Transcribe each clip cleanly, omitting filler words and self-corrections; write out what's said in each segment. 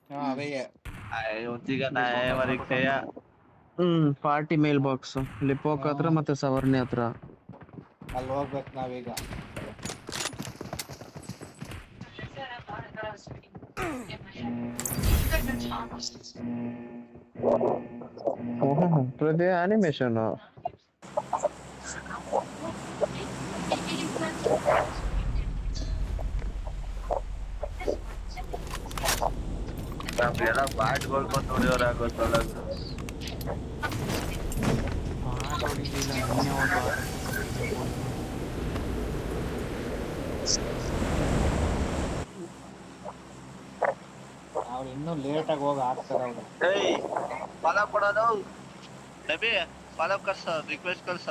అవే ಸಿಗಲ್ಲ ಮರಿಕೆಯ ಪಾರ್ಟಿ ಮೇಲ್ ಬಾಕ್ಸ್ ಲಿಪೋಕ್ ಹತ್ರ ಮತ್ತೆ ಸವರ್ಣಿ ಹತ್ರ. ಅಲ್ಲಿ ಹೋಗ್ಬೇಕು ನಾವೀಗ. ಹೃದಯ ಅನಿಮೇಷನ್ ನಮ್ಗೆಲ್ಲ ಬಾಟ್ಗಳು ಬಂದು ಹೊಡಿಯೋರಾಗೋತ್ತಲ್ಲ. ಬಾಟ್ ಹೊಡಿಲಿಲ್ಲ, ನೀನೇ ಹೋಗಿ ಬಾಟ್ ಅವ್ರು ಇನ್ನೂ ಲೇಟ್ ಆಗಿ ಹೋಗಿ ಹಾಕ್ತಾರ ಅವ್ರು. ಏಯ್ ಫಾಲೋ ಕೊಡೋದು ನಬಿ, ಫಾಲೋ ಕಳ್ಸ, ರಿಕ್ವೆಸ್ಟ್ ಕಳ್ಸ.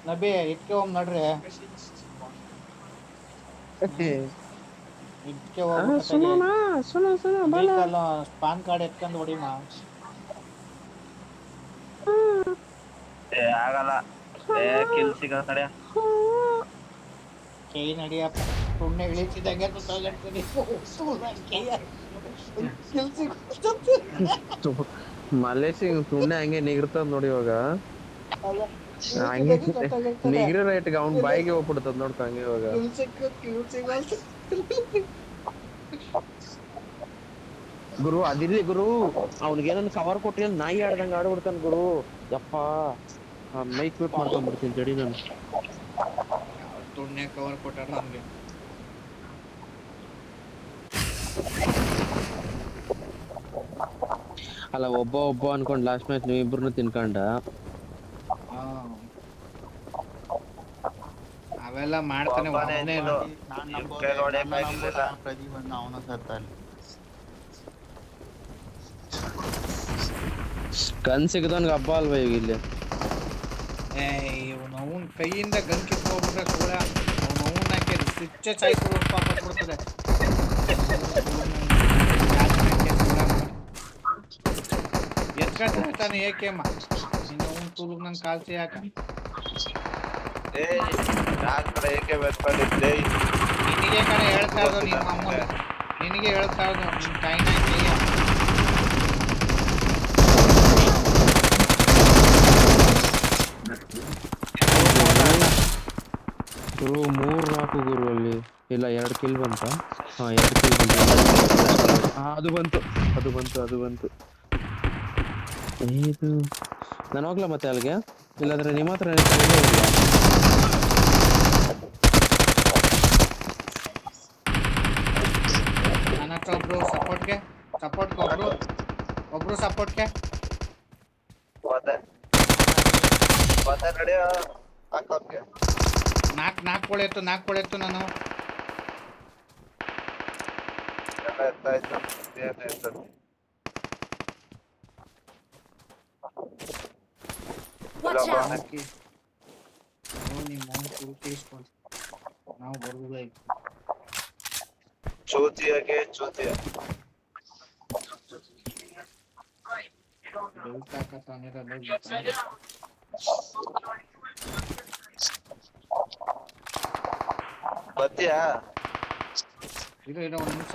ನಬಿ ಇಟ್ಕೆ ಹೋಗ್ ನಡ್ರಿ. ಇಟ್ಕೆ ಹೋಗ್ಬೇಕಲ್ಲ, ಪಾನ್ ಕಾರ್ಡ್ ಎತ್ಕೊಂಡು ಹೊಡಿಮ. ಆಗಲ್ಲ, ಕಿಲ್ ಸಿಗಲ್ಲ ಕಡೆ. ಕೈ ನಡಿಯಪ್ಪ, ಸುಮ್ಮನೆ ಇಳಿಸಿದಂಗೆ ಮಲೇಶಿಂಗ್ ಸುಮ್ನೆ ಹಂಗೆ ನಿಗಿರ್ತದ ನೋಡಿ ಇವಾಗ. ಹಂಗೆ ನಿಗಿರೋ ರೇಟ್ಗೆ ಅವ್ನ್ ಬಾಯಿಗೆ ಹೋಗ್ಬಿಡ್ತದ ನೋಡ್ಕ ಹಂಗೆ ಇವಾಗ. ಗುರು ಅದಿರ್ಲಿ ಗುರು, ಅವ್ನಿಗೇನೊಂದು ಕವರ್ ಕೊಟ್ಟಿ ನಾಯಿ ಆಡ್ದಂಗ ಆಡ್ಬಿಡ್ತಾನ ಗುರು. ಯಪ್ಪ ಮೈಕ್ ಮ್ಯೂಟ್ ಮಾಡ್ಕೊಂಡ್ಬಿಡ್ತೀನಿ ಜಡಿ ನಾನು. ತುಣ್ಣೆ ಕವರ್ ಕೊಟ್ಟಾರ ನಮ್ಗೆ. ಅಲ್ಲ ಒಬ್ಬ ಅನ್ಕೊಂಡ್ ಲಾಸ್ಟ್ ಮ್ಯಾಚ್ ನೀವು ಇಬ್ರು ತಿನ್ಕೊಂಡ. ಅವೆಲ್ಲ ಮಾಡ್ತಾನೆ. ಪ್ರದೀಪ್ ಬಂದ ಅವನ ಸತ್ತ ಅಲ್ಲಿ. ಗನ್ ಸಿಗದವನ್ಗೆ ಹಬ್ಬ ಅಲ್ವಾ ಈಗ ಇಲ್ಲಿ. ಅವನ್ ಕೈಯಿಂದ ಗನ್ ಕಿತ್ಕೊಂಡ್ಬಿಟ್ರೆ ಕೂಡ ಅವನಕ್ಕೆ ಸ್ವಿಚ್ಚೆ ಚಾಯ್ಕೊಂಡು ಕೊಡ್ತದೆ. ಎತ್ಕೊಳ್ತಾನೆ ಏಕೆಮ್ಮ ನೀನು ಅವನ್ ತುಳುಗ್ ನನ್ ಕಾಲ್ಸಿ ಯಾಕ. ನಿನಗೆ ಕಡೆ ಹೇಳ್ತಾ ಇರೋದು ನಿಮ್ಮ ಅಮ್ಮ, ನಿನಗೆ ಹೇಳ್ತಾ ಇರೋದು ನಿನ್ ತಾಯಿನ ಕೈಯ. ಗುರು 3-4 ಗುರು ಅಲ್ಲಿ. ಇಲ್ಲ 2 ಕಿಲ್ ಬಂತ. 2 ಕಿಲ್ ಬಂತು. ಅದು ಬಂತು. ಇದು ನಾನು ಹೋಗ್ಲಾ ಮತ್ತೆ ಅಲ್ಲಿಗೆ, ಇಲ್ಲಾಂದ್ರೆ ನಿಮ್ಮ ಹತ್ರ ನನ್ನ ಹತ್ರ ಒಬ್ರು ಸಪೋರ್ಟ್ಗೆ ಒಬ್ರು ಸಪೋರ್ಟ್ಗೆ ನಾಲ್ಕು ಕೊಳೆತ್ತು ನಾನು. ನಾವು ಬರುವುದಿಲ್ಲ ಚೂತಿಯ ಬತ್ತೀಯಾ? ಇರೋ ಒಂದು ನಿಮಿಷ.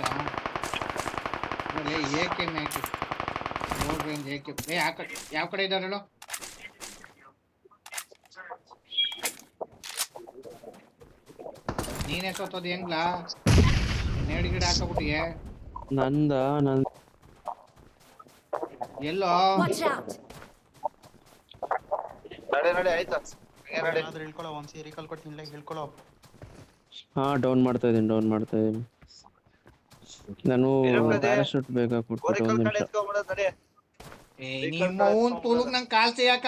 ಏಕೆ ಮ್ಯಾಕೆ ಏಕೆ ಯಾವ ಕಡೆ ಇದ್ದಾರೆ ಹೇಳು. ನೀನೇ ಸೋತೋದು ಹೆಂಗ್ಲಾ? ನೇಡಿ ಗಿಡ ಹಾಕಬಿಟ್ಟಿಯೇ ನಂದ ಎಲ್ಲೋ. ನಡೆ ಆಯ್ತಾ? ಹೇಳ್ಕೊಳ್ಳೋ ಒಂದ್ಸಿ ರೀಕಾಲ್ ಕೊಡ್ತೀನಿ, ಹೇಳ್ಕೊಳ್ಳೋ. ಡೌನ್ ಮಾಡ್ತಾ ಇದೀನಿ. ನಾನು ಪ್ಯಾರಾಶೂಟ್ ಬೇಗ ಕೊಟ್ಬಿಟ್ಟು ಒಂದು ನಿಮಿಷ. ನಿಮ್ಮ ಅವ್ನ್ ತುಳುಗ್ ನಂಗೆ ಕಾಲ್ಸಿ ಯಾಕ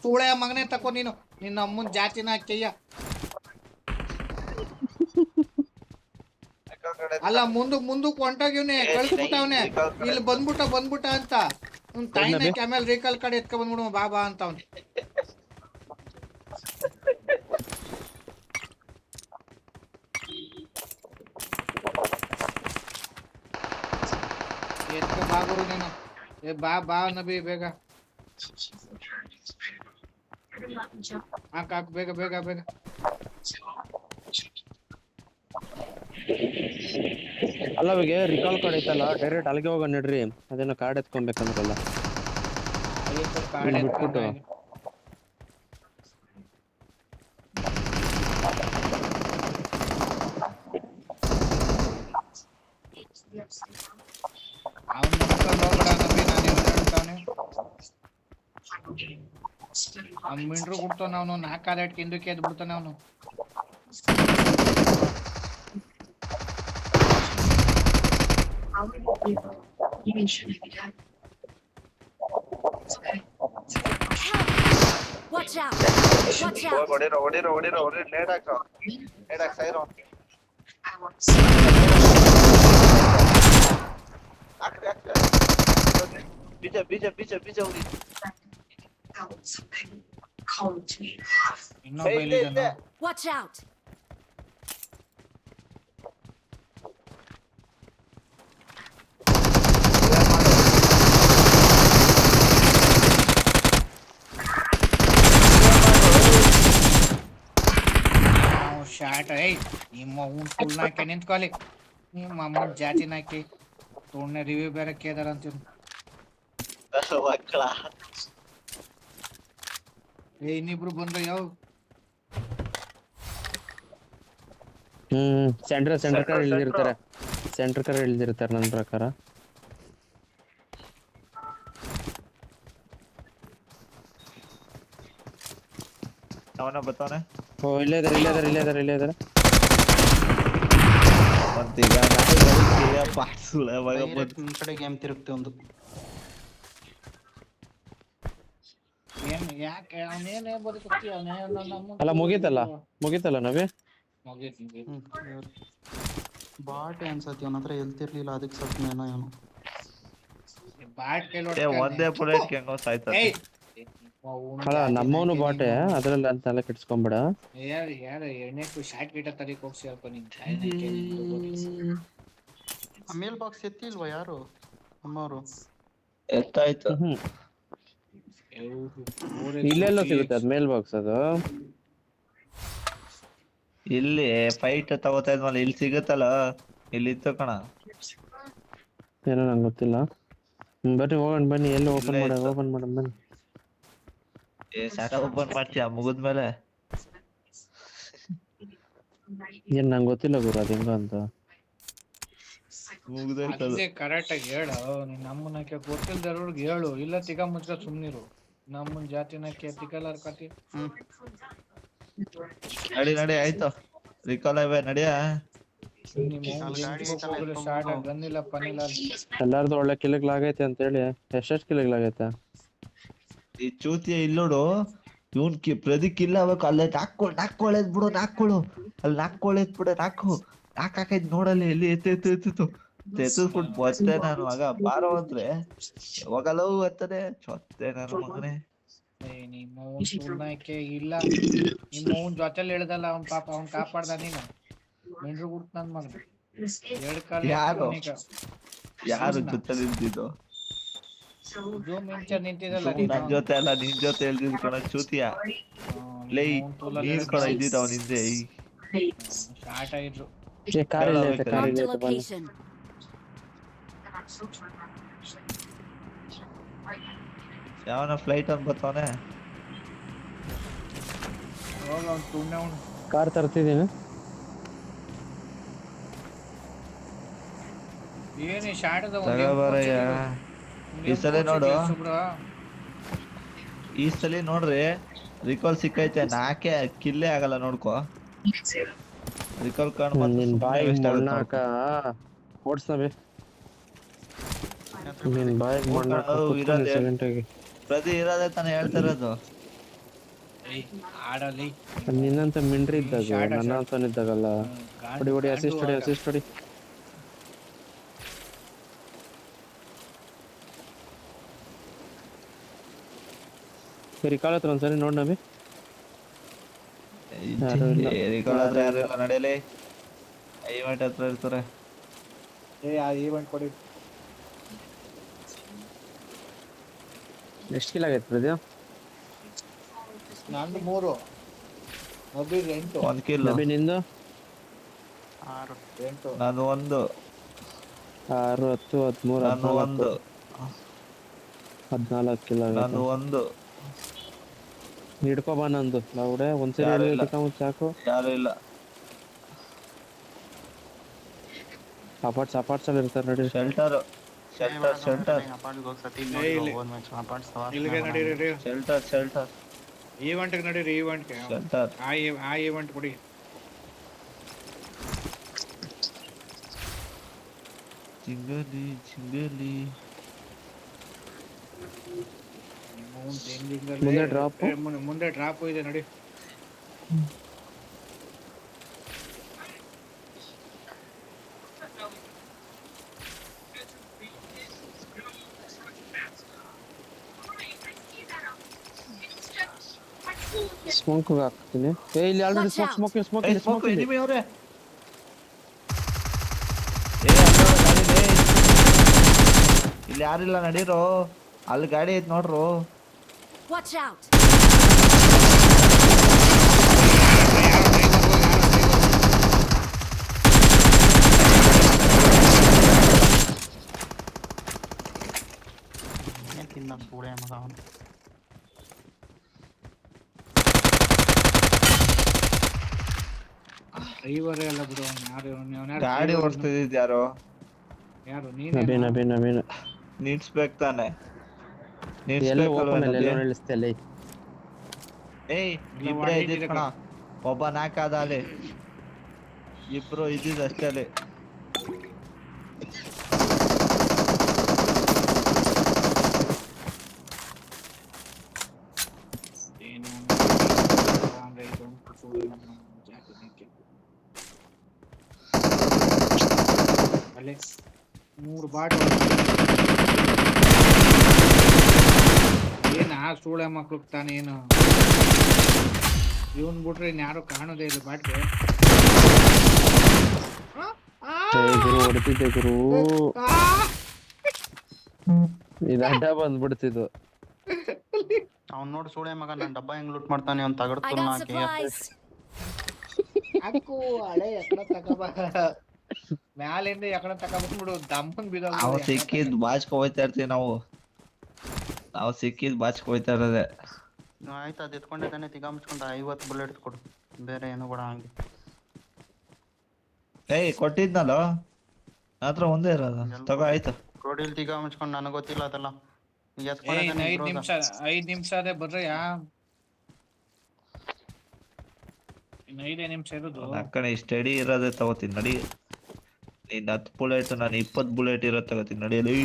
ಸೂಳೆ ಮಗನೇ ತಕೋ ನೀನು. ನಿನ್ನ ಅಮ್ಮನ್ ಜಾತಿನ ಕೈಯ ಅಲ್ಲ ಮುಂದಕ್ ಹೊಂಟೋಗಿವ್ನೆ, ಕಳ್ಸ್ಬಿಟ್ಟವ್ನೆ. ಇಲ್ಲಿ ಬಂದ್ಬಿಟ್ಟ ಅಂತ ತಾಯಿನ ಆಮೇಲೆ ರೇಕಲ್ ಕಡೆ ಎತ್ಕೊ ಬಂದ್ಬಿಡು ಬಾಬಾ ಅಂತ ಅವ್ನು. ಎತ್ಕೊ ಬಾಗುರು ನೀನು. ಬಾ ನಬಿ ಬೇಗ. ಹಾಕು ಬೇಗ ಬೇಗ ಬೇಗ. ಅಲ್ಲ ಅವಿಗೆ ರಿಕಾಲ್ ಕಾರ್ಡ್ ಐತಲ್ಲ ಡೈರೆಕ್ಟ್ ಅಲ್ಲಿಗೆ ಹೋಗೋಣ ನಡ್ರಿ. ಅದೇನೋ ಕಾರ್ಡ್ ಎತ್ಕೊಬೇಕಂದ್ರಲ್ಲ ಕಾರ್ಡ್ ಇಲ್ಲಿ ಬಿಟ್ಬಿಟ್ಟು. ಅವ್ನು ನಂಬ್ಕೊಂಡು ಹೋಗ್ಬೇಡ ನಮ್ಮಿ, ನಾನು ಏನು ಹೇಳ್ತಾವನೆ. ಅವ್ನು ಮಿಂಡ್ರು ಬಿಡ್ತಾನ, ಅವನು 4 ಕಾಲ ಇಟ್ಕೆ ಹಿಂದಕ್ಕೆ ಎದ್ದು ಬಿಡ್ತಾನೆ ಅವನು. Watch out! Watch out! ಹೊಡಿರೋ ಲೇಟ್ ಹಾಕ ಸೈರೋ ಬೀಜ ಹೊಡಿ. ಇನ್ನೊಬ್ಬ ಇಲ್ಲಿದ್ದಾನೆ. Watch out! ಶಾಟ್ ಐ ನಿಮ್ಮ ಅವ್ನು ಫುಲ್ ನಾಕೆ ನಿಂತ್ಕೊಳ್ಳಿ. ನಿಮ್ಮ ಅಮ್ಮನ ಜಾತಿ ನಾಕಿ ತೋಣ್ಣ ರಿವ್ಯೂ ಬೇರೆ ಕೇದಾರ ಅಂತೀವಿ. ಮಕ್ಕಳ ಇನ್ನಿಬ್ರು ಬಂದ್ರು ಯಾವ ಸೆಂಟರ್ ಕರ್ ಇಳಿದಿರ್ತಾರೆ. ಸೆಂಟರ್ ಕರ್ ಇಳಿದಿರ್ತಾರೆ ನನ್ನ ಪ್ರಕಾರ. ಅವನ ಬರ್ತಾನೆ. ಓ ಇಲ್ಲೇ ಇದಾರೆ. ಮತ್ತೀಗ ಪಾಡ್ಸುಳ ಈ ಕಡೆ ಗೇಮ್ ತಿರುಗ್ತೆ ಒಂದು. ಏನ್ ಯಾಕೆ ಅವನೇನೇ ಬದುಕುತ್ತೀಯ ಅಲ್ಲ ಮುಗೀತಲ್ಲ ನವಿ. ಬಾಟೆ ಅನ್ಸತ್ತೆ ಅವನ ಹತ್ರ ಎಲ್ತಿರ್ಲಿಲ್ಲ, ಅದಕ್ಕೆ ಸತ್ನೇನೋ ಏನು. ಬಾಟ್ ಒಂದೇ ಬುಲೆಟ್ ಹೆಂಗೋ ಸಾಯ್ತಾರೆ. ಅಲ್ಲ ನಮ್ಮವನು ಬಾಟೆ ಅದ್ರಲ್ಲಿ ಅಂತೆಲ್ಲ ಕೆಡ್ಸ್ಕೊಂಬೇಡ. ಯಾರ ಎಣ್ಣೆಕ್ಕೂ ಶಾರ್ಟ್ ಗಿಟ ತರಿಕ್ ಹೋಗ್ಸಿಯಪ್ಪ ನೀನ್. ಮೇಲ್ ಬಾಕ್ಸ್ ಎತ್ತಿಲ್ವಾ ಯಾರು ಅಮ್ಮವರು? ಎತ್ತಾಯ್ತು. ಇಲ್ಲೆಲ್ಲ ಸಿಗುತ್ತೆ ಅದ್ ಮೇಲ್ ಬಾಕ್ಸ್. ಅದು ಇಲ್ಲಿ ಫೈಟ್ ತಗೋತಾ ಇದ್ವಲ್ಲ, ಇಲ್ಲಿ ಸಿಗುತ್ತಲ್ಲ, ಇಲ್ಲಿ ಇತ್ತು ಕಣ. ಏನೋ ನಂಗೆ ಗೊತ್ತಿಲ್ಲ. ಬರ್ರಿ ಹೋಗೋಣ ಬನ್ನಿ. ಎಲ್ಲ ಓಪನ್ ಇಲ್ಲೇ ಮಾಡೋಣ ಇತ್ತು. ಬನ್ನಿ. ಶಾಟ ಓಪನ್ ಮಾಡ್ತೀಯ ಮುಗಿದ್ಮೇಲೆ? ಏನ್ ನಂಗೆ ಗೊತ್ತಿಲ್ಲ ಗುರು ಅದ್ ಹೆಂಗ ಅಂತ. ಅದೇ ಕರೆಕ್ಟ್ ಆಗಿ ಹೇಳು. ನೀನ್ ನಮ್ಮನಕ್ಕೆ ಗೊತ್ತಿಲ್ದವ್ರಿಗೆ ಹೇಳು, ಇಲ್ಲ ತಿಗ ಮುಚ್ಚ ಸುಮ್ನಿರು. ನಮ್ಮನ್ ಜಾತಿನಕ್ಕೆ ತಿಗಲಾರ ಕತಿ. ನಡಿ ಆಯ್ತು. ರಿಕಾಲ್ ಇವೆ ನಡಿಯ. ಶಾರ್ಟ್ ಗನ್ನಿಲ್ಲ ಪನಿಲ್ಲ. ಎಲ್ಲಾರ್ದು ಒಳ್ಳೆ ಕಿಲಗ್ಲಾಗೈತೆ ಅಂತ ಹೇಳಿ. ಎಷ್ಟೆಷ್ಟು ಕಿಲಗ್ಲಾಗೈತೆ ಈ ಚೂತಿಯ ಇಲ್ಲೋಡು. ಇವನ್ ಪ್ರದಿಕ್ ಇಲ್ಲ ಅವಾಗ ಅಲ್ಲೇ ನಾಕೊಳ್ಳೇದ್ ಬಿಡು. ಅಲ್ಲಿ ನಾಕೊಳ್ಳೇದ್ ಬಿಡ. ನಾಕಾಕೈದ್ ನೋಡಲ್ಲಿ ಎಲ್ಲಿ ಎತ್ತಿತ್ತು ಎತ್ತಿದ್ಬಿಟ್ಟು ಬತ್ತೆ ನಾನು ಮಗ ಬಾರೋ ಅಂದ್ರೆ ಹೋಗಲ್ಲವು ಅತ್ತನೆ ಚೊತ್ತೆ ನಾನು ಮಗನೇ. ನಿಮ್ಮ ಸುಳ್ನಾಕೆ ಇಲ್ಲ. ನಿಮ್ಮ ಅವ್ನ ಜೊತೆಲಿ ಹೇಳ್ದಲ್ಲ ಅವ್ನ್ ಪಾಪ ಅವ್ನ್ ಕಾಪಾಡ್ದ ನೀನು. ಮೆಂಡ್ರು ಗುಡ್ತ ನನ್ ಮಗ 2 ಕಾಲ ಯಾರು ಜೊತೆ ನಿಂತಿದ್ದು? ನಿಂತಿದಲ್ಲ ನನ್ ಜೊತೆ ಅಲ್ಲ, ನಿನ್ ಜೊತೆ ಹೇಳ್ದಿದ್ ಕಣ ಚೂತಿಯ. ಲೈ ನೀನ್ ಕಣ ಇದ್ದಿದ್ದ ಅವನ ಹಿಂದೆ. ಶಾರ್ಟ್ ಆಗಿದ್ರು. Marked a location. ಯಾವನ ಫ್ಲೈಟ್ ಅಂತ ಬರ್ತಾವನೆ. ಹೋಗ ಅವ್ನು ತುಣ್ಣೆ ಅವ್ನು. ಕಾರ್ ತರ್ತಿದ್ದೀನಿ. ಏನೇ ಶಾರ್ಟ್ ಅದ ತಗೋಬಾರಯ್ಯ. ಈ ಸಲ ನೋಡು, ಈ ಸಲ ನೋಡ್ರಿ ರಿಕಾಲ್ ಸಿಕ್ಕೈತೆ. ನಾಕೆ ಕಿಲ್ಲೇ ಆಗಲ್ಲ ನೋಡ್ಕೊ. ರಿಕಾಲ್ ಕಾರ್ಡ್ ನಿನ್ ಬಾಯಿ ಮಣ್ಣಾಕ ಓಡ್ಸ್ನಬಿ. ನಿನ್ ಬಾಯಿ ಮಣ್ಣಾಕ ಗಂಟೆಗೆ ಪ್ರತಿ ಇರೋದೇ ತಾನೇ ಹೇಳ್ತಾ ಇರೋದು. ಆಡಲಿ ನಿನ್ನಂತ ಮಿಂಡ್ರಿ ಇದ್ದಾಗ ನನ್ನಂತ ಇದ್ದಾಗಲ್ಲ. ಹೊಡಿ ಅಸಿಸ್ಟ್ ಹೊಡಿ. ರಿಕಾಲ್ ಹತ್ರ ಒಂದ್ಸರಿ ನೋಡ್ ನಬಿ. ರಿಕಾಲ್ ಹತ್ರ ಯಾರು ಇಲ್ಲ, ನಡೆಯಲಿ. ಈವೆಂಟ್ ಹತ್ರ ಇರ್ತಾರೆ. ಈವೆಂಟ್ ಕೊಡಿ. ಎಷ್ಟು ಕಿಲ್ ಆಗೈತೆ ಪ್ರದ್ಯಾ? ನಂದು 3 ನಬೀರ್ 8 1 ಕಿಲ್. ನಬಿ ನಿಂದು 6. 8 ನಾನು 1. 6 10 13 ನಾನು 1. 14 ಕಿಲೋ ನಾನು 1. ಹಿಡ್ಕೊ ಬಾ ನಂದು ಲೌಡೆ ಒಂದ್ಸರಿ ಯಾರು ಹೇಳಿ ಇಲ್ಲ. ಸಾಕು. ಯಾರು ಇಲ್ಲ. ಅಪಾರ್ಟ್ಸ್ ಅಲ್ಲಿ ಇರ್ತಾರೆ ನೋಡಿ. ಶೆಲ್ಟರ್. ಅಪಾರ್ಟ್ಗೆ ಹೋಗಿ ಸತಿ ಏ, ಇಲ್ಲಿ. ಹೋದ್ ಮ್ಯಾಚ್ ಅಪಾರ್ಟ್ಸ್ ಇಲ್ಲಿಗೆ ನಡೀರಿ ಶೆಲ್ಟರ್. ಈವೆಂಟ್ಗೆ ನಡೀರಿ ಈವೆಂಟ್ಗೆ ಶೆಲ್ಟರ್. ಆ ಈವೆಂಟ್ ಕೊಡಿ. ಚಿಂಗಲಿ ಮುಂದೆ drop? ಮುಂದೆ ಡ್ರಾಪ್ ಇದೆ ನೋಡಿ. ಸ್ಮೋಕ್ ಹಾಕ್ತೀನಿ. ಇಲ್ಲಿ already Watch out. Smoke enemy ಅವ್ರೆ. ಇಲ್ಲಿ ಯಾರಿಲ್ಲ ನಡೀರೋ. ಅಲ್ಲಿ ಗಾಡಿ ಐತ್ ನೋಡ್ರು. Watch out! ತಿನ್ನ ಸೂಳೆ ಮಗ ಅವನು. ಡ್ರೈವರೇ ಅಲ್ಲ ಬಿಡು ಅವ್ನು ಯಾರು ಗಾಡಿ ಓಡಿಸ್ತಿದ್ ಯಾರು? ಯಾರು ನಬೀನ್ ನಿಲ್ಸ್ಬೇಕು ತಾನೆ. ಎಲ್ಲ ಓಪನ್ ಅಲ್ಲಿ ಎಲ್ಲ ನಿಲ್ಲಿಸ್ತೆ ಅಲ್ಲಿ. ಏಯ್ ಇಬ್ರೇ ಇದ್ದಿದ್ ಕಣ. ಒಬ್ಬ ನಾಕಾದ ಅಲ್ಲಿ. ಇಬ್ರು ಇದ್ದಿದ್ ಅಷ್ಟೇ ಅಲ್ಲಿ. ಅಲ್ಲೇ 3 ಬಾಟ್ ಏನ ಸೂಳೆ ಮಕ್ಳು ತಾನೆ ಏನು ಇವನ್ ಬಿಟ್ರೆ ಇನ್ಯಾರು ಕಾಣೋದೇ ಇಲ್ಲ ಬಾಟ್ಗೆ. ಗುರು ಹೊಡ್ತಿದ್ದೆ ಗುರು. ಇದು ಅಡ್ಡ ಬಂದ್ಬಿಡ್ತಿದ್ದು. ಅವ್ನ್ ನೋಡು ಸೂಳೆ ಮಗ ನನ್ ಡಬ್ಬ ಹೆಂಗ್ ಲೂಟ್ ಮಾಡ್ತಾನೆ ಅವ್ನ್ ತಗಡ್ I ತುಲ್ನ got ಹಾಕಿ. supplies. ಹಾಕು ಹಳೆ ಎಕಡ ತಗೋಬ ಮ್ಯಾಲಿಂದ ಎಕಡ ತಗೋಬಿಟ್ಬಿಡು ದಮ್ಮನ್ ಬಿದ. ನಾವು ಸಿಕ್ಕಿದ್ ಬಾಚ್ಕೊ ಹೋಯ್ತಾ ಇರ್ತೀವಿ ನಾವು ಸಿಕ್ಕಿದ್ ಬಾಚ್ಕೊ ಹೋಯ್ತಾ ಇರೋದೆ. ಆಯ್ತು ಅದ್ ಎತ್ಕೊಂಡೆ ತಾನೆ ತಿಗಾ ಮುಚ್ಕೊಂಡ 50 ಬುಲೆಟ್ ಕೊಡು. ಬೇರೆ ಏನು ಕೂಡ ಹಂಗೆ. ಏಯ್ ಕೊಟ್ಟಿದ್ನಲ್ಲ ಹತ್ರ ಒಂದೇ ಇರೋದು. ತಗೋ ಆಯ್ತು. ರೋಡಿಲ್ ತಿಗಾ ಮುಚ್ಕೊಂಡು ನನಗೆ ಗೊತ್ತಿಲ್ಲ ಅದೆಲ್ಲ. ಇನ್ನು 5 ನಿಮಿಷ ಅದೇ ಬರ್ರಯ್ಯ. ಇನ್ನು 5 ನಿಮಿಷ ಇರೋದು. ಅಕ್ಕಡೆ ಸ್ಟಡಿ ಇರೋದೇ ತಗೋತೀನಿ ನಡಿ. ನೀನ್ 10 ಬುಲೆಟ್ ನಾನು 20 ಬುಲೆಟ್ ಇರೋದ್ ತಗೋತೀನಿ ನಡಿಯಲಿ.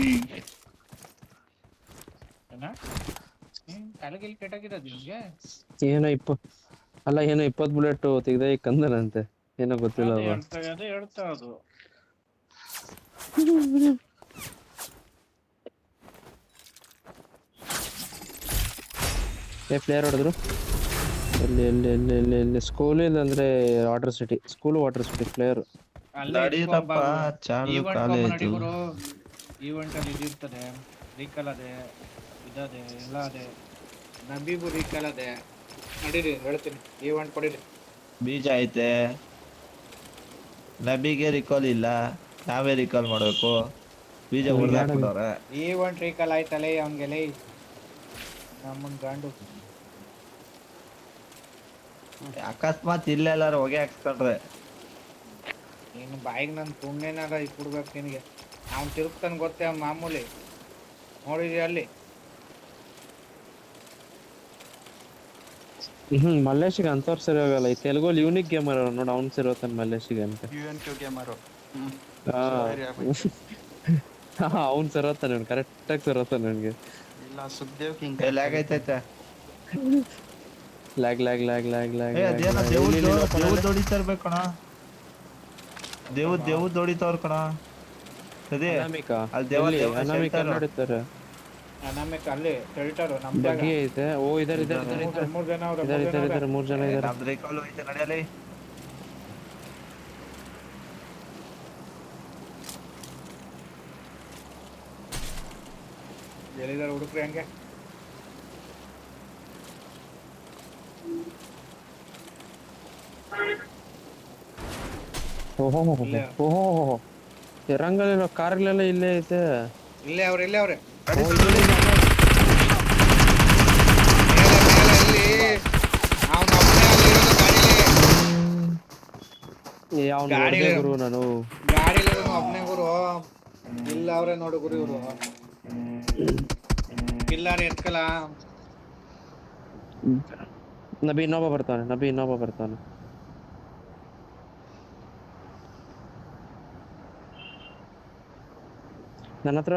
ತಲೆಗಿಲ್ ಕೆಟ್ಟಾಗಿರೋದು ನಿಮ್ಗೆ. ಏನೋ 20 ಬುಲೆಟ್ ತೆಗ್ದ ಕಂದನಂತೆ ಏನೋ ಗೊತ್ತಿಲ್ಲ. ಅದೇ ಹೇಳ್ತಾ ಅದು. ಪ್ಲೇಯರ್ ಹೊಡೆದ್ರು ಎಲ್ಲಿ ಸ್ಕೂಲಿಂದ ಅಂದ್ರೆ ವಾಟರ್ ಸಿಟಿ ಪ್ಲೇಯರ್. ನಡೀತಪ್ಪ ಚಾಲು ಖಾಲಿ ಆಯ್ತು. ಈವೆಂಟ್ ಅಲ್ಲಿ ಇದಿರ್ತದೆ. ರೀಕಲ್ ಅದೇ ಇದದೆ ಎಲ್ಲ ಅದೇ. ನಬೀಬು ರೀಕಲ್ ಅದೇ. ನಡೀರಿ ಹೇಳ್ತೀನಿ ಈವೆಂಟ್ ಕೊಡಿರಿ. ಬೀಜ ಐತೆ. ನಬಿಗೆ ರಿಕಾಲ್ ಇಲ್ಲ. ನಾವೇ ರಿಕಾಲ್ ಮಾಡ್ಬೇಕು. ಬೀಜ ಹೊಡೆದಾಕ್ಬಿಟ್ಟವ್ರೆ. ಈವೆಂಟ್ ರೀಕಲ್ ಆಯ್ತಲ್ಲ ಅವನ್ಗೆಲ್ಲ ನಮ್ಮನ್ ಗಂಡು. ಅಕಸ್ಮಾತ್ ಇಲ್ಲೆಲ್ಲಾರು ಹೊಗೆ ಹಾಕ್ಸ್ಕೊಂಡ್ರೆ ನೀನು ಬಾಯಿಗೆ ನನ್ ಸುಮ್ಮನೆನಾರ ಇಟ್ಬಿಡ್ಬೇಕು ನಿನಗೆ. ಅವ್ನು ತಿರುಗ್ತಾನೆ ಗೊತ್ತೇ ಮಾಮೂಲಿ ನೋಡಿದ್ರಿ ಅಲ್ಲಿ. ಮಲ್ಲೇಶಿಗೆ ಅಂತವ್ರು ಸರಿ ಹೋಗಲ್ಲ. ಈ ತೆಲುಗಲ್ಲಿ ಯೂನಿಕ್ ಗೇಮರ್ ನೋಡು ಅವ್ನು ಸರಿ ಹೋಗ್ತಾನೆ ಮಲ್ಲೇಶಿಗೆ ಅಂತ. UNQ ಗೇಮರು. ಅವ್ನು ಸರಿ ಹೋಗ್ತಾನೆ ಕರೆಕ್ಟಾಗಿ ಸರಿ ಹೋಗ್ತಾನೆ ನನಗೆ. ಇಲ್ಲ ಸುಖದೇವ್ ಕಿಂಗ್ ಲ್ಯಾಗ್ ಐತೈತೆ. ಲ್ಯಾಗ್ ಅದೇನೋ ದೇವ್ದು ಹೊಡಿತಾ ಇರ್ಬೇಕಣ. ದೇವ್ದು ಹೊಡಿತಾವ್ರ ಕಣ. ಅದೇ ಅಲ್ಲಿ ದೇವ ನೋಡುತ್ತಾರೆ. ನಮಗೆ ಅಲ್ಲಿ ಶೆಲ್ಟರ್ ನಮ್ ಜಾಗ ಬಗ್ಗಿ ಐತೆ. ಓ ಇದಾರೆ 3 ಜನ ಅವ್ರೆ. 3 ಜನ ಇದಾರೆ. ನಮ್ದು ರಿಕಾಲ್ ಐತೆ ನಡೆಯಲಿ. ಎಲ್ಲಿದಾರೆ ಹುಡುಕ್ರಿ ಹಂಗೆ. ಓಹೋ ಇಲ್ಲೇ. ಓಹೋ ರಂಗಲ್ಲಿರೋ ಕಾರ್ಗಳೆಲ್ಲ ಇಲ್ಲೇ ಐತೆ. ಇಲ್ಲೇ ಅವ್ರೆ ಓ, ಇಲ್ಲಿ ಅವ್ನು ಗಾಡಿಲಿ- ಗುರು ನಾನು. ಗಾಡಿಲಿ ಒಬ್ನೇ ಗುರು. ಇಲ್ಲ ಅವ್ರೆ ನೋಡು ಗುರು ಇವ್ರು ಕಿಲ್ಲಾರಿ ಎತ್ಕಲ. ನಬಿ ಇನ್ನೊಬ್ಬ ಬರ್ತಾನೆ. ನನ್ನ ಹತ್ರ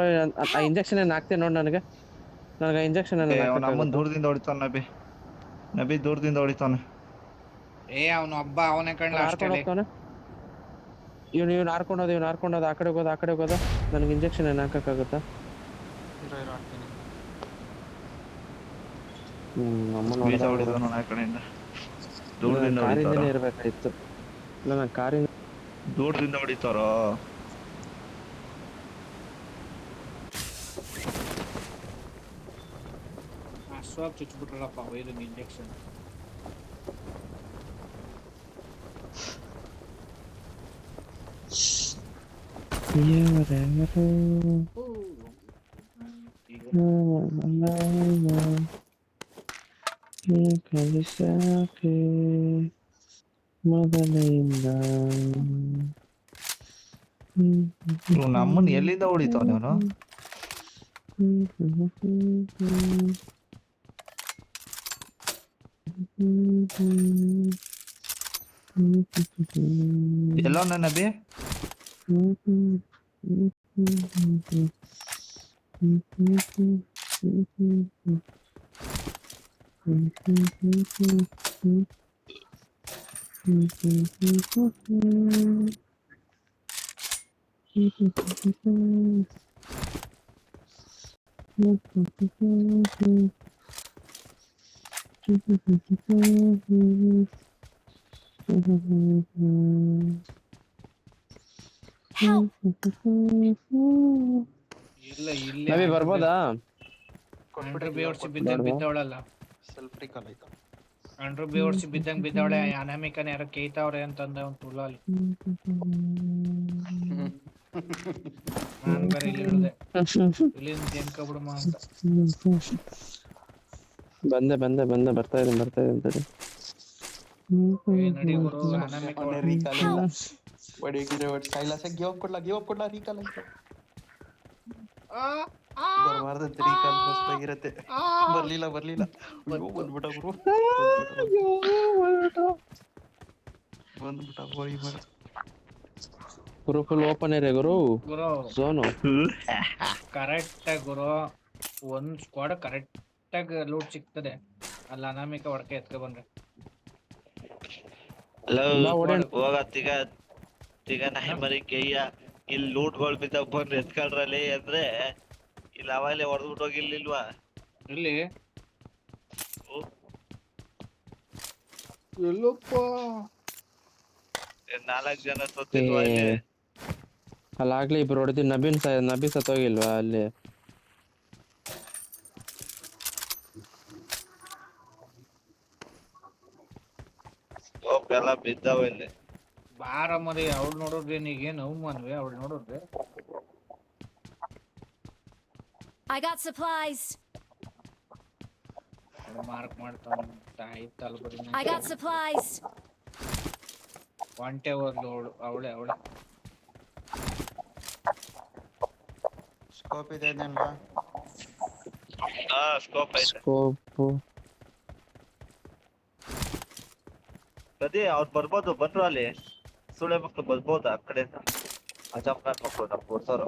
ಇಂಜೆಕ್ಷನ್ ಏನ್ ಹಾಕ್ತೇನೆ ನೋಡ್ ನನಗೆ ಇಂಜೆಕ್ಷನ್ ನಮ್ಮನ್ ದೂರದಿಂದ ಹೊಡಿತಾನ ನಬಿ ದೂರದಿಂದ ಹೊಡಿತಾನೆ. ಅವನು ಹಬ್ಬ ಅವನೇ ಕಣ್ಣ ಹಾರ್ಕೊಂಡು ಹೋಗ್ತಾನೆ. ಇವ್ನು ಹಾರ್ಕೊಂಡೋದ ಆ ಕಡೆ ಹೋಗೋದ ನನಗೆ ಇಂಜೆಕ್ಷನ್ ಏನ್ ಹಾಕಕ್ಕಾಗುತ್ತಾ? ಇರೋ ಹಾಕ್ತೀನಿ. ಬೀಜ ಹೊಡಿತಾನ ಆ ಕಡೆಯಿಂದ. ದೂರದಿಂದ ಕಾರಿಂದನೇ ಇರ್ಬೇಕಾಯ್ತು. ಇಲ್ಲ ನಾನು ಕಾರಿಂದ ದೂರದಿಂದ ಹೊಡಿತಾರೋ. ಅಶ್ವಾಗ್ ಚುಚ್ಬಿಟ್ರಲ್ಲಪ್ಪ ವೈರನ್ ಇಂಜೆಕ್ಷನ್. ನಮ್ಮನ್ ಎಲ್ಲಿಂದ ಹೊಡಿತಾವ ಅವನು? ಎಲ್ಲೋ ನಬಿ ಇಲ್ಲ ಇಲ್ಲಿ ನಬಿ ಬರ್ಬೋದಾ? ಅಂಡ್ರೂ ಬೇವರ್ಸಿ ಬಿದ್ದಂಗ್ ಬಿದ್ದವಳಲ್ಲ. ಸೆಲ್ಫ್ ರಿಕಾಲ್ ಆಯ್ತು. ಅಂಡ್ರೂ ಬೇವರ್ಸಿ ಬಿದ್ದಂಗ್ ಬಿದ್ದವಳೆ. ಅನಾಮಿಕನ ಯಾರೋ ಕೇಯ್ತಾವ್ರೆ ಅಂತಂದ ಅವ್ನು ತುಳ್ಳಾಲಿ. ನಾನ್ ಬೇರೆ ಇಲ್ಲಿ ಇಳಿದೆ. ಇಲ್ಲಿಂದ ಜೇನ್ಕೊಬಿಡಮ್ಮ ಅಂತ. ಬಂದೆ ಬರ್ತಾ ಇದ್ದೀನಿ ತಡಿ. ನಡಿ ಗುರು ಅನಾಮಿಕ ಅವನೇ ರೀಕಾಲ್ ಇಲ್ಲ. ಹೊಡಿಗಿದ್ರೆ ಹೊಡಿ ಕೈಲಾಸ ಗಿವ್ ಅಪ್ ಕೊಡ್ಲಾ ರೀಕಾಲ್ ಆಯ್ತು. ಬರಬಾರ್ದಂತೆ ರೀಕಾಲ್ ಮಸ್ತಾಗಿರತ್ತೆ. ಬರ್ಲಿಲ್ಲ ಬಂದ್ಬಿಟ್ಟ ಗುರು. ಬಂದ್ಬಿಟ್ಟ ಹೋಳಿ ಮಗ. ಗುರು ಫುಲ್ ಓಪನ್ ಏರಿಯಾ ಗುರು ಝೋನು. ಕರೆಕ್ಟ್ ಗುರು ಒಂದ್ ಸ್ಕ್ವಾಡ್ ಕರೆಕ್ಟ್ ಆಗಿ ಲೂಟ್ ಸಿಗ್ತದೆ. ಅಲ್ಲ ಅನಾಮಿಕ ಹೊಡಕೆ ಎತ್ಕ ಬಂದ್ರೆ ಹೋಗತ್ತೀಗ ನಾಯಿ ಮರಿ ಕೈಯ ಇಲ್ಲಿ ಲೂಟ್ಗಳು ಬಿದ್ದಾಗ ಬಂದ್ರೆ ಎತ್ಕೊಳ್ರಲ್ಲಿ ಅಂದ್ರೆ ಇಲ್ಲಿ ಅವಾಗಲೇ ಹೊಡೆದ್ಬಿಟ್ಟು ಹೋಗಿರ್ಲಿಲ್ವಾ? ಇಲ್ಲಿ ಎಲ್ಲಪ್ಪ 4 ಜನ ಸತ್ತಿಲ್ವಾ ಇಲ್ಲಿ? ಅಲ್ಲಾಗ್ಲಿ ಇಬ್ರು ಹೊಡೆದಿ. ನಬಿ ಸತ್ತೋಗಿಲ್ವಾ ಅಲ್ಲಿ? ಎಲ್ಲ ಬಿದ್ದಾವ ಇಲ್ಲಿ. ಬಾರ ಮರಿ ಅವ್ಳು ನೋಡೋದ್ರೆ ನೀಗೇನು ಅವಮಾನವೇ ಅವಳು ನೋಡೋದ್ರೆ. I got supplies. ಮಾರ್ಕ್ ಮಾಡ್ತಾವ ಆಯ್ತಲ್ಲ ಬರೀ I got supplies. ಒಂಟೆ ಹೋದ್ಲು ಅವಳೆ ಸ್ಕೋಪ್ ಇದೆ ಅಲ್ವಾ? ಸ್ಕೋಪ್ ಐತೆ. ಸ್ಕೋಪು ಅದೇ ಅವ್ರು ಬರ್ಬೋದು. ಬಂದ್ರು ಅಲ್ಲಿ ಸುಳೆ ಮಕ್ಳು ಬರ್ಬೋದು ಆ ಕಡೆಯಿಂದ. ಅಜಾಮ್ನಾಥ್ ಮಕ್ಳು ನಮ್ ಕೊಡ್ಸೋರು.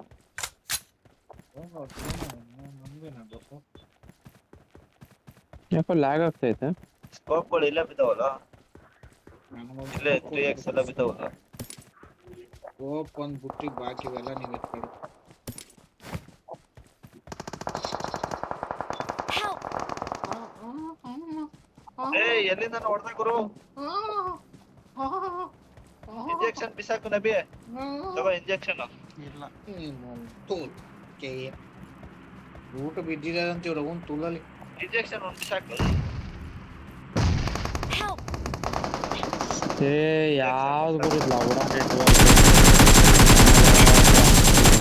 ನಮ್ಗೇನಾಗ್ಬೇಕು? ಯಾಕೋ ಲ್ಯಾಗ್ ಆಗ್ತೈತೆ. ಸ್ಕೋಪ್ಗಳು ಇಲ್ಲೇ ಬಿದ್ದಾವಲ್ಲ, ಇಲ್ಲೇ 3x ಎಲ್ಲ ಬಿದ್ದಾವಲ್ಲ. ಸ್ಕೋಪ್ ಒಂದ್ ಬುಟ್ಟಿಗೆ ಬಾಕಿವೆಲ್ಲ ನೀವ್ ಎತ್ಕೊಳ್ಳಿ. Help! ಎಲ್ಲಿಂದ ಹೊಡೆದ ಗುರು? ಇಂಜೆಕ್ಷನ್ ಬಿಸಾಕು ನಬಿ. ತಗೋ ಇಂಜೆಕ್ಷನ್. ಇಲ್ಲ ಊಟ ಬಿದ್ದಿದಂತ ಇವ್ರು ಅವ್ನು ತುಳಲಿ. ಇಂಜೆಕ್ಷನ್ ಒಂದು ಬಿಸಾಕು. Help! ಏ ಯಾವ್ದು ಗುರು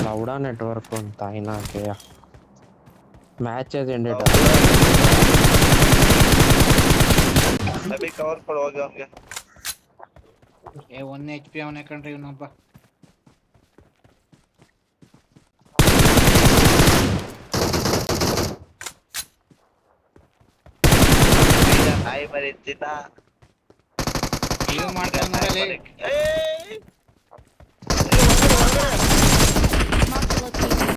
ಲೌಡಾ ನೆಟ್ವರ್ಕ್ ಅಂತ ಇನ್ನಾಕೆ ಮ್ಯಾಚ್ ಎಂಡೆಡ್. ನಬಿ ಕವರ್ ಕೊಡು ಹೋಗಿ ಅವ್ನಿಗೆ. ಏ 1 HP ಅವನೇ ಕಣ್ರಿ ಇವನೊಬ್ಬ. ನಾಯಿ ಮರಿ ತಿನ್ನ. ಏನು ಮಾಡ್ತಾರೆ ನೋಡಲಿ. Mark the location.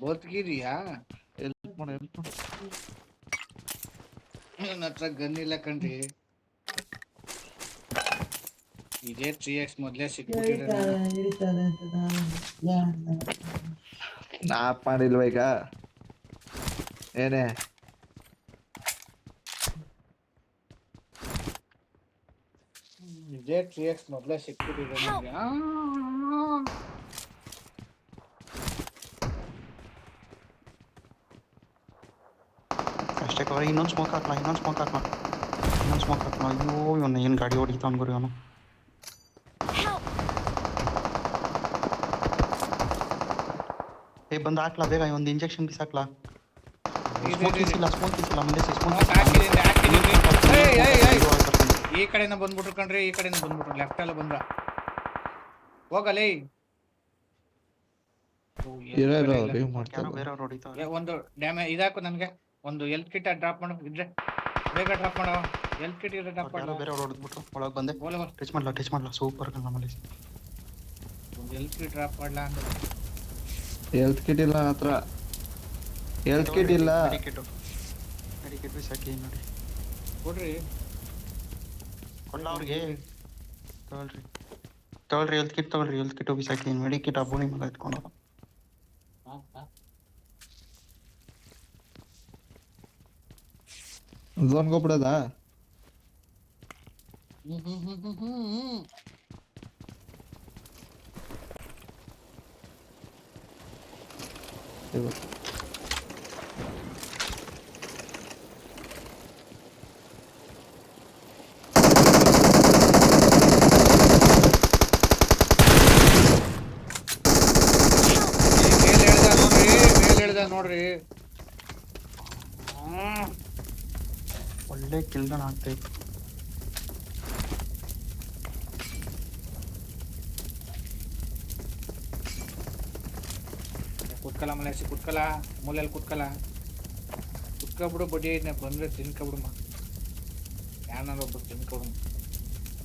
ಬೋತ್ಗಿರಿಯಾ? ಹೆಲ್ಪ್ ಮಾಡು ಹೆಲ್ಪ್ ಮಾಡು. ನನ್ನ ಹತ್ರ ಗನ್ ಇಲ್ಲ ಕಣ್ರಿ. ಇದೇ 3x ಮೊದಲೇ ಸಿಕ್ಬಿಟ್ಟಿದೆ. ನಾಪ್ ಮಾಡಿಲ್ವ ಈಗ ಏನೇ? ಇದೇ 3x ಮೊದಲೇ ಸಿಕ್ಬಿಟ್ಟಿದೆ ನನಗೆ. ಅಷ್ಟೇ ಕವರ್. ಇನ್ನೊಂದು ಸ್ಮೋಕ್ ಹಾಕ್ಲಾ. ಅಯ್ಯೋ ಇವನು ಏನು ಗಾಡಿ ಹೊಡಿತಾವನ್ ಗುರು ಇವನು. Help! ಏ ಬಂದು ಹಾಕ್ಲಾ ಬೇಗ, ಒಂದು ಇಂಜೆಕ್ಷನ್ ಪೀಸ್ ಹಾಕ್ಲಾ. ಇದೆ, ಸ್ಮೋಕ್ ಇದೆ, ಇಲ್ಲ ಮುಂದೆ ಹಾಕಿದ್ದೀನಿ. ಈ ಕಡೆನ ಬಂದ್ಬಿಟ್ರು ಕಣ್ರಿ, ಈ ಕಡೆನ ಬಂದ್ಬಿಟ್ರು. ಲೆಫ್ಟ್ ಎಲ್ಲ ಬಂದ್ರ ಹೋಗಲೇ. ಇರೋ ಲೀವ್ ಯಾರೋ ಮಾಡ್ತಾರೆ. ಬೇರೆಯವ್ರು ಹೊಡಿತಾವ್ರೆ. ಒಂದು ಡ್ಯಾಮೇಜ್ ಇದಾಕು ನನಗೆ. ಒಂದು ಹೆಲ್ತ್ ಕಿಟ್ ಡ್ರಾಪ್ ಮಾಡು ಇದ್ರೆ ಬೇಗ ಡ್ರಾಪ್ ಮಾಡೋ. ಹೆಲ್ತ್ ಕಿಟ್ ಇದ್ರೆ ಡ್ರಾಪ್ ಯಾರೋ ಮಾಡೋ. ಬೇರೆಯವ್ರು ಹೊಡೆದ್ಬಿಟ್ರು. ಒಳಗೆ ಬಂದೆ. ಟಚ್ ಮಾಡ್ಲಾ ಸೂಪರ್ ನಮ್ಮಲ್ಲಿ. ಒಂದು ಹೆಲ್ತ್ ಕಿಟ್ ಡ್ರಾಪ್ ಮಾಡ್ಲಾ ಅಂದ್ರೆ ಹೆಲ್ತ್ ಕಿಟ್ ಇಲ್ಲ ಹತ್ರ. ಹೆಲ್ತ್ ಕಿಟ್ ಇಲ್ಲ. ಮೆಡಿಕೇಟ್ ಬಿ ಸಾಕಿ ನೋಡಿ. ಕೊಡ್ರಿ. ಕೊಡ್ಲ ಅವ್ರಿಗೆ. ತಗೊಳ್ರಿ ಹೆಲ್ತ್ ಕಿಟ್ ಬಿ ಸಾಕಿ. ಮೆಡಿಕೇಟ್ ಅಬ್ಬುಣಿ ಮಗ ಎತ್ಕೊಂಡು. ಝೋನ್ಗೆ ಹೋಗ್ಬಿಡೋದಾ? ಮೇಲ್ ಹೇಳ್ದ ನೋಡ್ರಿ. ಒಳ್ಳೆ ಕಿಲ್ಗಣ ಆಗ್ತೈತೆ. ಕುತ್ಕಲ ಮಲೇಸಿ ಕುತ್ಕಲ ಮೂಲೆಯಲ್ಲಿ ಕುತ್ಕೊಬಿಡು. ಬಡ್ಡಿ ಬಂದ್ರೆ ತಿನ್ಕೊಬಿಡುಮ್ಮ. ಯಾರನ್ನಾರು ಒಬ್ಬರು ತಿನ್ಕೊಬಿಡುಮ್ಮ.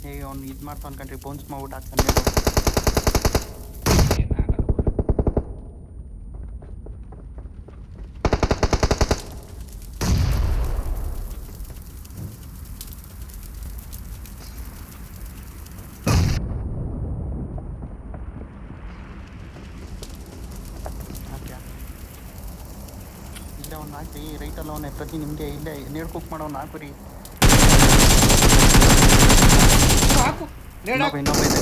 ಏ ಅವ್ನು ಇದು ಮಾಡ್ತಾ ಅನ್ಕೊಂಡ್ರಿ ಬೋನ್ಸ್ ಮಾಡ್ಬಿಟ್ಟು ಹಾಕ್ತಾನೆ. ಏನಾಗಲ್ಲ ಬಿಡು. ಇಲ್ಲ ಅವ್ನು ಹಾಕಿ ರೈಟಲ್ಲಿ ಅವನೇ ಪ್ರತಿ ನಿಮಗೆ ಇಲ್ಲೇ ನೇಡ್ ಕುಕ್ ಮಾಡೋನು ಹಾಕುರಿ. ಹಾಕು ನೇಡ್ ಹಾಕು. ಇನ್ನೊಬ್ಬ ಇದೆ.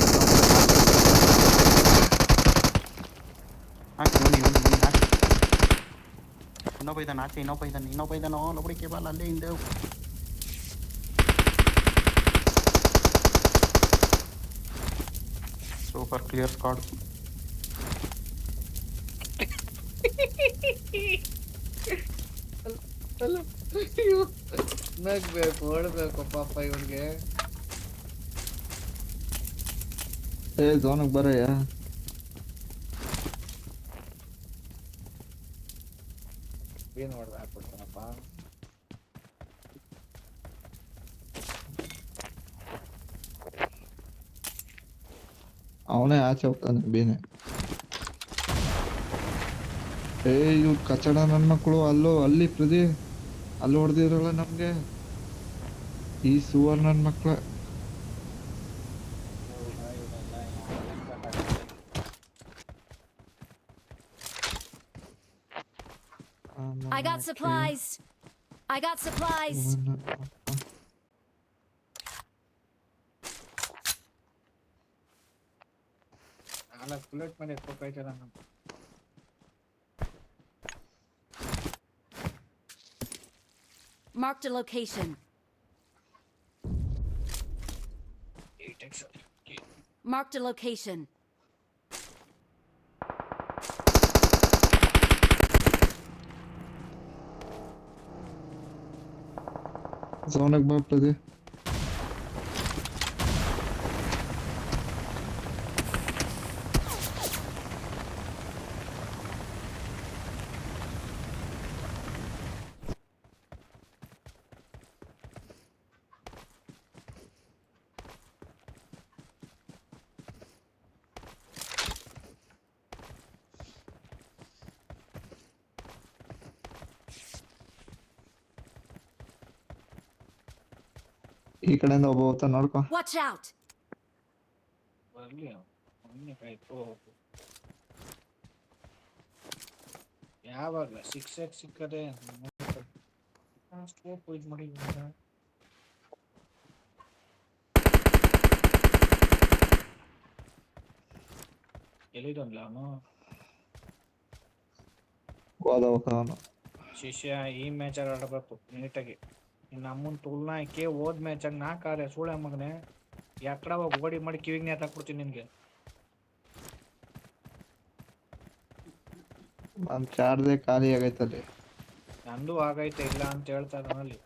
ಹಾಕಿ ನೋಡಿ ಹಾಕಿ. ಇನ್ನೊಬ್ಬ ಇದ್ದಾನೋ ಲೊಬಡಿ ಕೇಬಲ್ ಅಲ್ಲೇ ಹಿಂದೆ. Super clear squad. ನಗ್ಬೇಕು ಹೊಡ್ಬೇಕು ಪಾಪ ಇವನ್ಗೆ. ಏ ಝೋನ್ಗೆ ಬರಯ್ಯ. ಏನ್ ಮಾಡ್ದ ಹಾಕ್ಬಿಡ್ತಾನಪ್ಪ. ಅವನೇ ಆಚೆ ಹೋಗ್ತಾನೆ ಬೇನೆ. ಏ ಇವ್ ಕಚಡ ನನ್ ಮಕ್ಕಳು ಅಲ್ಲಿ ಪ್ರದಿ ಅಲ್ಲಿ ಹೊಡೆದಿರಲ್ಲ ನಮ್ಗೆ ಈ ಸುವರ್ ನನ್ ಮಕ್ಳ. I got supplies. ನಾಲ್ಕು ಬುಲೆಟ್ ಮೇಲೆ ಎತ್ಕೋಕಾಯ್ತಲ್ಲ ನಾನು. Marked a location. 8x. Marked a location. ಝೋನಿಗೆ ಬಾ ಪ್ರದಿ. ಈ ಕಡೆಯಿಂದ ಒಬ್ಬ ಹೋಗ್ತಾನೆ ನೋಡ್ಕೊ. Watch out! ಬರ್ಲಿ ಅವನೇ ಕಾಯ್ತು. ಯಾವಾಗ 6x ಸಿಕ್ಕದೆ ಸ್ಕೋಪ್ ಯೂಸ್ ಮಾಡಿ ಎಲ್ಲಿದೊಂದ್ಲ ಅವನು ಹೋದವನು ಶಿಷ್ಯ ಈ ಮ್ಯಾಚಾಗ ಆಡಬೇಕು ನೀಟಾಗಿ. ಇನ್ನು ಅಮ್ಮನ ತುಲ್ನ ಹಾಕಿ ಹೋದ್ ಮ್ಯಾಚಾಗ ನಾಕಾರೆ ಸೂಳೆ ಮಗನೆ ಯಾಕಡ ಓಡಿ ಮಾಡಿ ಕಿವಿಗೆ ನೇತ್ ಹಾಕ್ಬಿಡ್ತೀನಿ ನಿನ್ಗೆ. ನನ್ ಚಾರ್ಜೇ ಖಾಲಿ ಆಗೈತಲ್ಲಿ. ನಂದು ಆಗೈತೆ ಇಲ್ಲ ಅಂತ ಹೇಳ್ತಾ ಇದ್ದಾನಲ್ಲಿ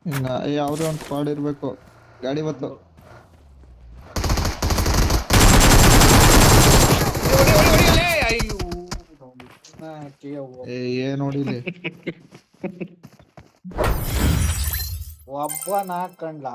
ಇನ್ನ ಯಾವ್ದೋ ಒಂದು ಸ್ಕ್ವಾಡ್ ಇರ್ಬೇಕು. ಗಾಡಿ ಬತ್ತು. ಏನ್ ನೋಡಿಲಿ ಒಬ್ಬ ನಾಕಂಡ್ಲ